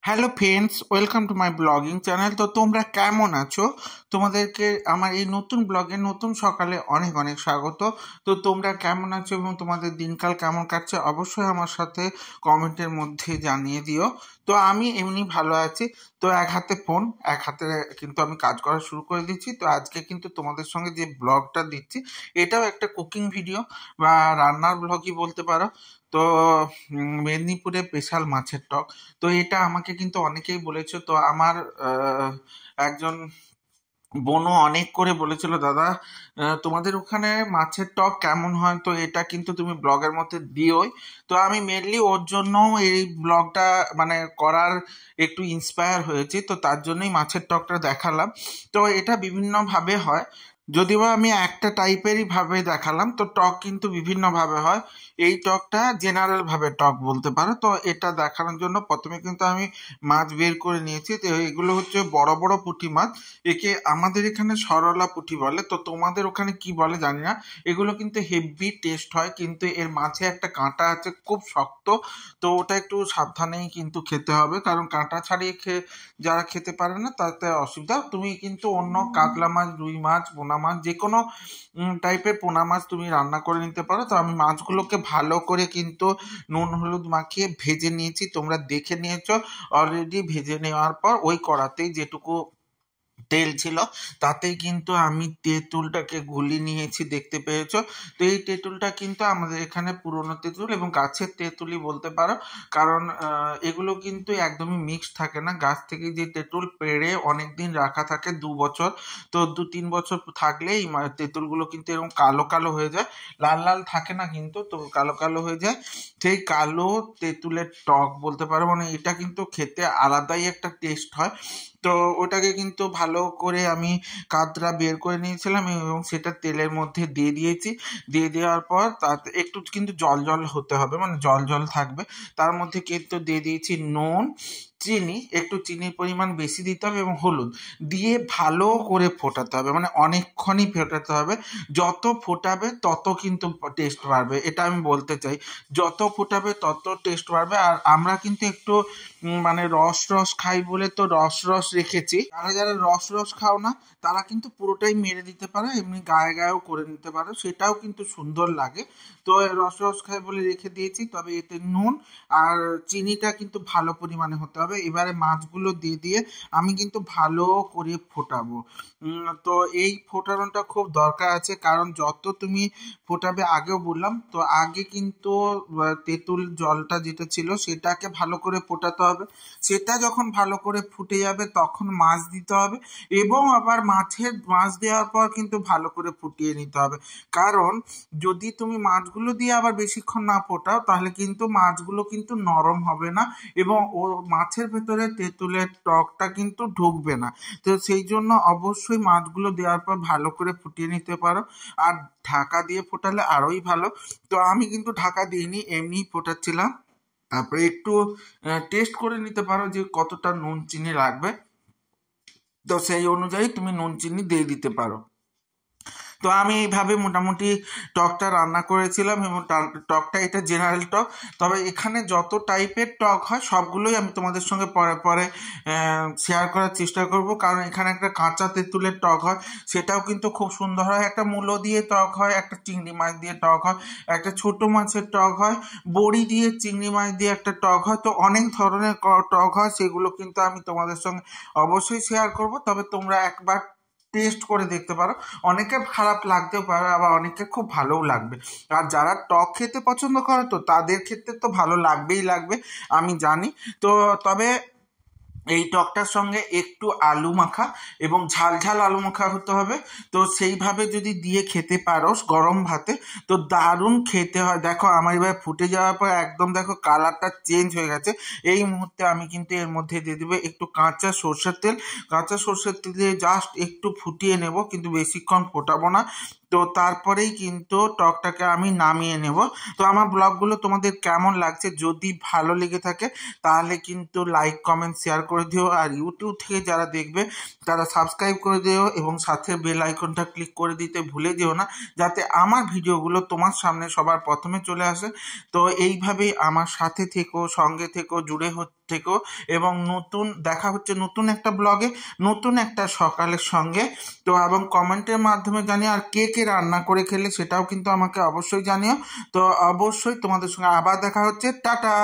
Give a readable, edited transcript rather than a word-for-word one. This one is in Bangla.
Hello friends, welcome to my blogging channel. তো তোমরা কেমন আছো? তোমাদেরকে আমার এই নতুন ব্লগে নতুন সকালে অনেক অনেক স্বাগত। তো তোমরা কেমন আছো এবং তোমাদের দিনকাল কেমন কাটছে অবশ্যই আমার সাথে কমেন্টের মধ্যে জানিয়ে দিও। তো আমি এমনি ভালো আছি। তো এক হাতে ফোন, এক হাতে কিন্তু আমি কাজ করা শুরু করে দিচ্ছি। তো আজকে কিন্তু তোমাদের সঙ্গে যে ব্লগটা দিচ্ছি এটাও একটা কুকিং ভিডিও বা রান্নার ব্লগই বলতে পারো। তো মেদিনীপুরে স্পেশাল মাছের টক। তো এটা আমাকে কিন্তু অনেকেই বলেছে। তো আমার একজন বোনও অনেক করে বলেছিল, দাদা তোমাদের ওখানে মাছের টক কেমন হয়, তো এটা কিন্তু তুমি ব্লগের মধ্যে দিওই। তো আমি মেনলি ওর জন্য এই ব্লগটা মানে করার একটু ইন্সপায়ার হয়েছি, তো তার জন্যই মাছের টকটা দেখালাম। তো এটা বিভিন্নভাবে হয়, যদিও আমি একটা টাইপেরই ভাবে দেখালাম। তো টক কিন্তু বিভিন্নভাবে হয়, এই টকটা জেনারেল ভাবে টক বলতে পারো। তো এটা দেখানোর জন্য প্রথমে কিন্তু আমি মাছ বের করে নিয়েছি। তো এগুলো হচ্ছে বড় বড় পুঁটি মাছ, একে আমাদের এখানে সরলা পুঁটি বলে, তো তোমাদের ওখানে কি বলে জানি না। এগুলো কিন্তু হেভি টেস্ট হয়, কিন্তু এর মাঝে একটা কাঁটা আছে খুব শক্ত। তো ওটা একটু সাবধানেই কিন্তু খেতে হবে, কারণ কাঁটা ছাড়িয়ে যারা খেতে পারে না তাতে অসুবিধা। তুমি কিন্তু অন্য কাতলা মাছ, রুই মাছ, পোনা মাছ, যে কোনো টাইপের পোনা মাছ তুমি রান্না করে নিতে পারো। তো আমি মাছগুলোকে ভালো করে কিন্তু নুন হলুদ মাখিয়ে ভেজে নিয়েছি, তোমরা দেখে নিয়েছো অলরেডি। ভেজে নেওয়ার পর ওই কড়াতেই যেটুকু তেল ছিল তাতেই কিন্তু আমি তেঁতুলটাকে গুলি নিয়েছি, দেখতে পেয়েছো। তো এই তেঁতুলটা কিন্তু আমাদের এখানে পুরনো তেঁতুল এবং গাছের তেঁতুলই বলতে পারো, কারণ এগুলো কিন্তু একদমই মিক্সড থাকে না। গাছ থেকে যে তেঁতুল পেড়ে অনেক দিন রাখা থাকে, 2 বছর, তো 2-3 বছর থাকলে এই তেঁতুলগুলো কিন্তু এরকম কালো কালো হয়ে যায়, লাল লাল থাকে না কিন্তু, তো কালো কালো হয়ে যায়। সেই কালো তেঁতুলের টক বলতে পারো, মানে এটা কিন্তু খেতে আলাদাই একটা টেস্ট হয়। তো ওটাকে কিন্তু ভালো করে আমি কাতরা বের করে নিয়েছিলাম এবং সেটা তেলের মধ্যে দিয়ে দিয়েছি। দিয়ে দেওয়ার পর তাতে একটু কিন্তু জল জল হতে হবে, মানে জল জল থাকবে। তার মধ্যে কিন্তু দিয়ে দিয়েছি নুন, চিনি, একটু চিনির পরিমাণ বেশি দিতে হবে, এবং হলুদ দিয়ে ভালো করে ফোটাতে হবে, মানে অনেকক্ষণই ফোটাতে হবে। যত ফোটাবে তত কিন্তু টেস্ট বাড়বে, এটা আমি বলতে চাই। যত ফোটাবে তত টেস্ট বাড়বে। আর আমরা কিন্তু একটু মানে রস রস খাই বলে তো রস রস রেখেছি। যারা যারা রস রস খাও না তারা কিন্তু পুরোটাই মেরে দিতে পারো, এমনি গায়ে গায়েও করে নিতে পারো, সেটাও কিন্তু সুন্দর লাগে। তো রস রস খাই বলে রেখে দিয়েছি। তবে এতে নুন আর চিনিটা কিন্তু ভালো পরিমাণে হতে হবে। এবারে মাছগুলো দিয়ে দিয়ে আমি কিন্তু ভালো করে ফোটাবো। তো এই ফোটানোটা খুব দরকার আছে, কারণ যত তুমি ফোটাবে, আগেও বললাম তো, আগে কিন্তু তেঁতুল জলটা যেটা ছিল সেটাকে ভালো করে ফোটাতে হবে। সেটা যখন ভালো করে ফুটে যাবে তখন মাছ দিতে হবে, এবং আবার মাছ দেওয়ার পর কিন্তু ভালো করে ফুটিয়ে নিতে হবে। কারণ যদি তুমি মাছগুলো দিয়ে আবার বেশিক্ষণ না ফোটাও তাহলে কিন্তু মাছগুলো কিন্তু নরম হবে না, এবং ও মাছের ভেতরে তেঁতুলের টকটা কিন্তু ঢুকবে না। তো সেই জন্য অবশ্যই মাছগুলো দেওয়ার পর ভালো করে ফুটিয়ে নিতে পারো। আর ঢাকা দিয়ে ফোটালে আরোই ভালো। তো আমি কিন্তু ঢাকা দিইনি, এমনি ফোটাচ্ছিলাম। তারপরে একটু টেস্ট করে নিতে পারো যে কতটা নুন চিনি লাগবে, তো সেই অনুযায়ী তুমি নুন চিনি দিয়ে দিতে পারো। তো আমি এইভাবে মোটামুটি টকটা রান্না করেছিলাম, এবং টকটা এটা জেনারেল টক। তবে এখানে যত টাইপের টক হয় সবগুলোই আমি তোমাদের সঙ্গে পরে পরে শেয়ার করার চেষ্টা করব, কারণ এখানে একটা কাঁচা তেঁতুলের টক হয়, সেটাও কিন্তু খুব সুন্দর হয়। একটা মূলো দিয়ে টক হয়, একটা চিংড়ি মাছ দিয়ে টক হয়, একটা ছোট মাছের টক হয়, বড়ি দিয়ে চিংড়ি মাছ দিয়ে একটা টক হয়। তো অনেক ধরনের টক হয়, সেগুলো কিন্তু আমি তোমাদের সঙ্গে অবশ্যই শেয়ার করব। তবে তোমরা একবার টেস্ট করে দেখতে পারো, অনেকে খারাপ লাগতেও পারে, আবার অনেকে খুব ভালোও লাগবে। আর যারা টক খেতে পছন্দ করে তো তাদের ক্ষেত্রে তো ভালো লাগবেই লাগবে, আমি জানি। তো তবে এই টকটার সঙ্গে একটু আলু মাখা এবং ঝাল ঝাল আলু মাখা হতে হবে। তো সেইভাবে যদি দিয়ে খেতে পারো গরম ভাতে, তো দারুণ খেতে হয়। দেখো আমার এবার ফুটে যাওয়ার পর একদম দেখো কালারটা চেঞ্জ হয়ে গেছে। এই মুহূর্তে আমি কিন্তু এর মধ্যে দিয়ে দেবো একটু কাঁচা সর্ষের তেল। কাঁচা সর্ষের তেল দিয়ে জাস্ট একটু ফুটিয়ে নেব, কিন্তু বেশিক্ষণ ফোটাবো না। তো তারপরেই কিন্তু টকটাকে আমি নামিয়ে নেব। তো আমার ব্লগগুলো তোমাদের কেমন লাগছে, যদি ভালো লেগে থাকে তাহলে কিন্তু লাইক কমেন্ট শেয়ার করে দিও। আর ইউটিউব থেকে যারা দেখবে তারা সাবস্ক্রাইব করে দিও, এবং সাথে বেল আইকনটা ক্লিক করে দিতে ভুলে দিও না, যাতে আমার ভিডিওগুলো তোমার সামনে সবার প্রথমে চলে আসে। তো এইভাবেই আমার সাথে থেকো, সঙ্গে থেকো, জুড়ে থেকো এবং নতুন দেখা হচ্ছে নতুন একটা ব্লগে নতুন একটা সকালের সঙ্গে। তো এবং কমেন্টের মাধ্যমে জানিও, আর কে কে রান্না করে খেলে সেটাও কিন্তু আমাকে অবশ্যই জানিও। তো অবশ্যই তোমাদের সঙ্গে আবার দেখা হচ্ছে, টাটা।